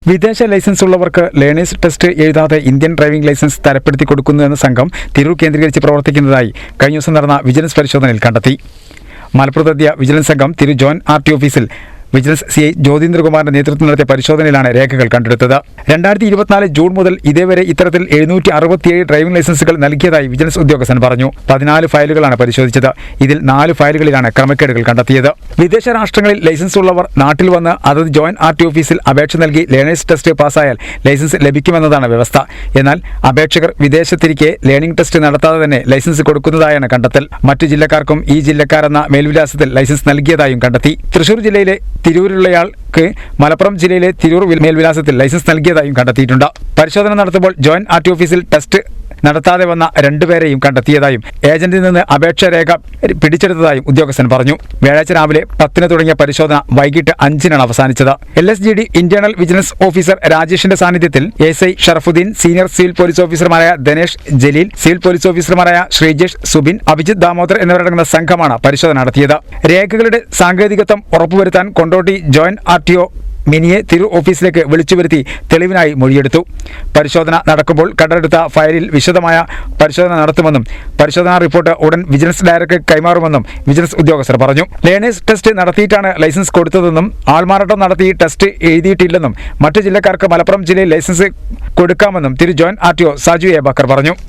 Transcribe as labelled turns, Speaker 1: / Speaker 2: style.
Speaker 1: വിദേശ ലൈസൻസ് ഉള്ളവർക്ക് learners test എഴുതാതെ ഇന്ത്യൻ ഡ്രൈവിംഗ് ലൈസൻസ് തരപ്പെടുത്തി കൊടുക്കുന്നുവെന്ന സംഘം തിരൂർ കേന്ദ്രീകരിച്ച് പ്രവർത്തിക്കുന്നതായി കഴിഞ്ഞ ദിവസം നടന്ന വിജിലൻസ് പരിശോധനയിൽ കണ്ടെത്തി. മലപ്പുറത്തെത്തിയ വിജിലൻസ് സംഘം തിരു ജോയിന്റ് ആർടി ഓഫീസിൽ വിജിലൻസ് CI ജ്യോതീന്ദ്രകുമാറിന്റെ നേതൃത്വത്തിൽ നടത്തിയ പരിശോധനയിലാണ് രേഖകൾ കണ്ടെടുത്തത്. 2024 ജൂൺ മുതൽ ഇതേവരെ ഇത്തരത്തിൽ 767 ഡ്രൈവിംഗ് ലൈസൻസുകൾ നൽകിയതായി വിജിലൻസ് ഉദ്യോഗസ്ഥൻ പറഞ്ഞു. 14 ഫയലുകളാണ് പരിശോധിച്ചത്. ഇതിൽ 4 ഫയലുകളിലാണ് ക്രമക്കേടുകൾ കണ്ടെത്തിയത്. വിദേശ രാഷ്ട്രങ്ങളിൽ ലൈസൻസ് ഉള്ളവർ നാട്ടിൽ വന്ന് അതത് ജോയിന്റ് ആർടി ഓഫീസിൽ അപേക്ഷ നൽകി ലേണേഴ്സ് ടെസ്റ്റ് പാസ്സായാൽ ലൈസൻസ് ലഭിക്കുമെന്നതാണ് വ്യവസ്ഥ. എന്നാൽ അപേക്ഷകർ വിദേശത്തിരിക്കെ ലേണിംഗ് ടെസ്റ്റ് നടത്താതെ തന്നെ ലൈസൻസ് കൊടുക്കുന്നതായാണ് കണ്ടെത്തൽ. മറ്റു ജില്ലക്കാർക്കും ഈ ജില്ലക്കാരെന്ന മേൽവിലാസത്തിൽ ലൈസൻസ് നൽകിയതായും കണ്ടെത്തി. തൃശൂർ ജില്ലയിലെ തിരൂരിലുള്ളയാൾക്ക് മലപ്പുറം ജില്ലയിലെ തിരൂർ മേൽവിലാസത്തിൽ ലൈസൻസ് നൽകിയതായും കണ്ടെത്തിയിട്ടുണ്ട്. പരിശോധന നടത്തുമ്പോൾ ജോയിന്റ് ആർടി ഓഫീസിൽ ടെസ്റ്റ് നടത്താതെ വന്ന 2 പേരെയും കണ്ടെത്തിയതായും ഏജന്റിൽ നിന്ന് അപേക്ഷ രേഖ പിടിച്ചെടുത്തതായും ഉദ്യോഗസ്ഥൻ പറഞ്ഞു. വ്യാഴാഴ്ച രാവിലെ 10 തുടങ്ങിയ പരിശോധന വൈകിട്ട് 5 അവസാനിച്ചത്. LSGD ഇന്റേണൽ വിജിലൻസ് ഓഫീസർ രാജേഷിന്റെ സാന്നിധ്യത്തിൽ SI Sharafudheen, senior civil police ഓഫീസർമാരായ ദിനേഷ് ജലീൽ, സിവിൽ പോലീസ് ഓഫീസർമാരായ ശ്രീജേഷ്, സുബിൻ, അഭിജിത്ത് ദാമോദർ എന്നിവരടങ്ങുന്ന സംഘമാണ് പരിശോധന നടത്തിയത്. രേഖകളുടെ സാങ്കേതികത്വം ഉറപ്പുവരുത്താൻ കൊണ്ടോട്ടി ജോയിന്റ് RTO മിനിയെ തിരൂർ ഓഫീസിലേക്ക് വിളിച്ചു വരുത്തി തെളിവിനായി മൊഴിയെടുത്തു. പരിശോധന നടക്കുമ്പോൾ കണ്ടെടുത്ത ഫയലിൽ വിശദമായ പരിശോധന നടത്തുമെന്നും പരിശോധനാ റിപ്പോർട്ട് ഉടൻ വിജിലൻസ് ഡയറക്ടർക്ക് കൈമാറുമെന്നും വിജിലൻസ് ഉദ്യോഗസ്ഥർ പറഞ്ഞു. ലേണേഴ്സ് ടെസ്റ്റ് നടത്തിയിട്ടാണ് ലൈസൻസ് കൊടുത്തതെന്നും ആൾമാറാട്ടം നടത്തി ടെസ്റ്റ് എഴുതിയിട്ടില്ലെന്നും മറ്റു ജില്ലക്കാർക്ക് മലപ്പുറം ജില്ലയിൽ ലൈസൻസ് കൊടുക്കാമെന്നും തിരു joint RTO Saju A Bakkar പറഞ്ഞു.